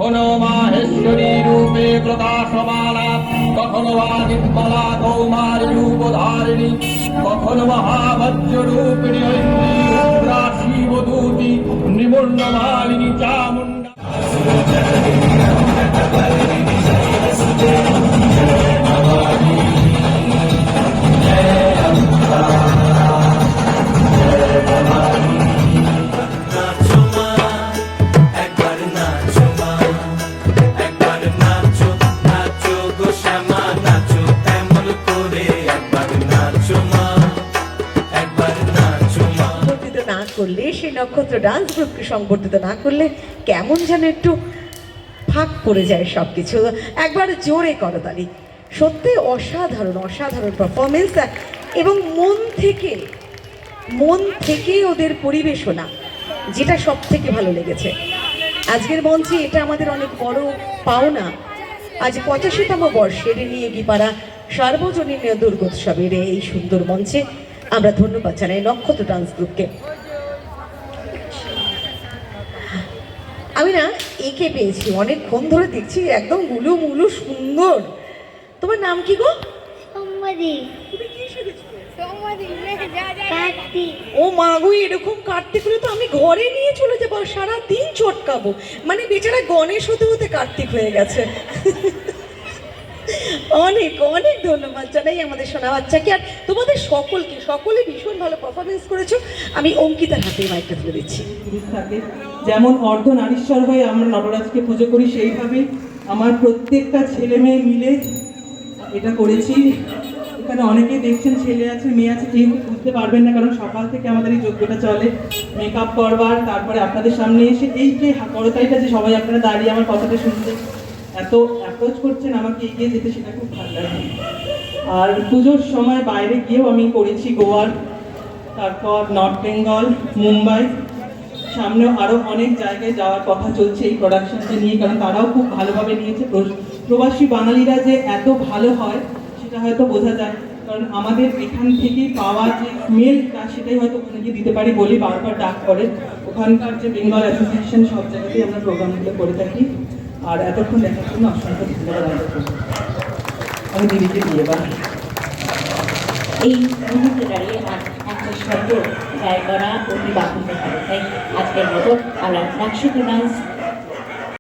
কখনো মাহেশ্বরী রূপে প্রকাশমানা, কখনো বা নির্মলা কৌমারী রূপধারিণী, কখনো মহাবজ্র রূপিণী ঐন্দ্রী শিবদূতি নিমূর্ণমালিনী চামুণ্ডা। করলে সেই নক্ষত্র ডান্স গ্রুপকে সংবর্ধিত না করলে কেমন যেন একটু ফাঁক পড়ে যায় সবকিছু। একবার জোরে করতালি, সত্যি অসাধারণ অসাধারণ পারফরমেন্স এবং মন থেকে ওদের পরিবেশনা, যেটা সব থেকে ভালো লেগেছে আজকের মঞ্চে। এটা আমাদের অনেক বড় পাওনা। আজ 85তম বর্ষের নিয়োগীপাড়া সার্বজনীন দুর্গোৎসবের এই সুন্দর মঞ্চে আমরা ধন্যবাদ জানাই নক্ষত্র ডান্স গ্রুপকে। আমি না একে পেয়েছি, অনেকক্ষণ ধরে দেখছি, একদম গুলু মুলু সুন্দর। তোমার নাম কি গো? ও মা গো, এরকম কার্তিক হলে তো আমি ঘরে নিয়ে চলে যাবো, সারাদিন চটকাবো। মানে বেচারা গণেশ হতে হতে কার্তিক হয়ে গেছে। অনেক অনেক ধন্যবাদ জানাই আমাদের সোনা বাচ্চাকে আর তোমাদের সকলে ভীষণ ভালো পারফরমেন্স করেছো। আমি অঙ্কিতার হাতে মাইকটা তুলে দিচ্ছি। যেমন অর্ধনারীশ্বর হয়ে আমরা নটরাজকে পুজো করি, সেইভাবে আমার প্রত্যেকটা ছেলে মেয়ে মিলে এটা করেছি। এখানে অনেকেই দেখছেন, ছেলে আছে মেয়ে আছে, কেউ বুঝতে পারবেন না, কারণ সকাল থেকে আমাদের এই যজ্ঞটা চলে। মেকআপ করবার, তারপরে আপনাদের সামনে এসে এই যে করতালিটা, যে সবাই আপনারা দাঁড়িয়ে আমার কথাটা শুনতে এত অ্যাপ্রোচ করছেন আমাকে এগিয়ে যেতে, সেটা খুব ভালো লাগে। আর পুজোর সময় বাইরে গিয়েও আমি করেছি, গোয়ার, তারপর নর্থ বেঙ্গল, মুম্বাই, সামনেও আরও অনেক জায়গায় যাওয়ার কথা চলছে এই প্রোডাকশনটা নিয়ে, কারণ তারাও খুব ভালোভাবে নিয়েছে। প্রবাসী বাঙালিরা যে এত ভালো হয় সেটা হয়তো বোঝা যায়, কারণ আমাদের এখান থেকেই পাওয়া যে স্মেলটা সেটাই হয়তো ওখানে গিয়ে দিতে পারি বলে বারবার ডাক করে। ওখানকার যে বেঙ্গল অ্যাসোসিয়েশন, সব জায়গাতেই আমরা প্রোগ্রামগুলো করে থাকি। আর এতক্ষণ দেখার জন্য অসংখ্য ধন্যবাদ। আমি দিদিকে দিয়ে এবার এই মুহূর্তে দাঁড়িয়ে আর একটা শব্দ ব্যয় করা অতি বাকি হয়ে থাকে। তাই আজকের মতো আমরা নক্ষত্র ডান্স